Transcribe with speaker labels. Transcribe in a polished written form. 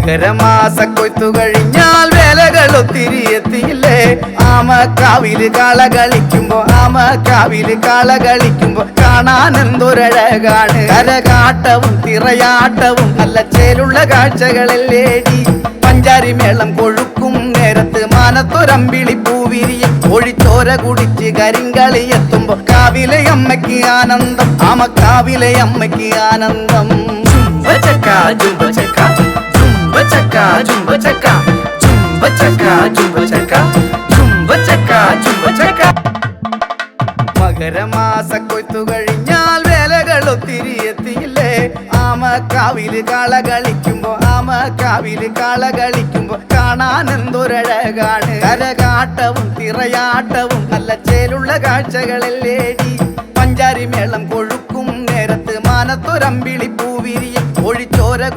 Speaker 1: മകരമാസ കൊയ്ത്തു കഴിഞ്ഞാൽ വേലകൾ ഒത്തിരി എത്തിയില്ലേ. ആമക്കാവില് കാള കളിക്കുമ്പോ കാണാൻ എന്തൊരഴകാണ്. കരകാട്ടവും തിറയാട്ടവും നല്ല ചേലുള്ള കാഴ്ചകളല്ലേടി. പഞ്ചാരി മേളം കൊഴുക്കും നേരത്ത് മാനത്തൊരമ്പിളി പൂവിരിയും. ഒഴിച്ചോര കുടിച്ച് കരിങ്കളി എത്തുമ്പോ കാവിലെ അമ്മയ്ക്ക് ആനന്ദം. ആമക്കാവിലെ അമ്മയ്ക്ക് ആനന്ദം.
Speaker 2: ചുംബചക്ക ചുംബചക്ക ചുംബചക്ക ചുംബചക്ക ചുംബചക്ക ചുംബചക്ക ചുംബചക്ക ചുംബചക്ക.
Speaker 1: മകരമാസ കൊയ്ത്തു കഴിഞ്ഞാൽ വേലകൾ ഒത്തിരി എത്തിയില്ലേ. ആമക്കാവില് കാള കളിക്കുമ്പോ കാണാൻ എന്തൊരഴകാണ്. കരകാട്ടവും തിറയാട്ടവും നല്ല ചേലുള്ള കാഴ്ചകളല്ലേടി. പഞ്ചാരി മേളം കൊഴുക്കും നേരത്ത് മാനത്തൊരമ്പിളി പൂവിരിയും. ഒഴിച്ചോര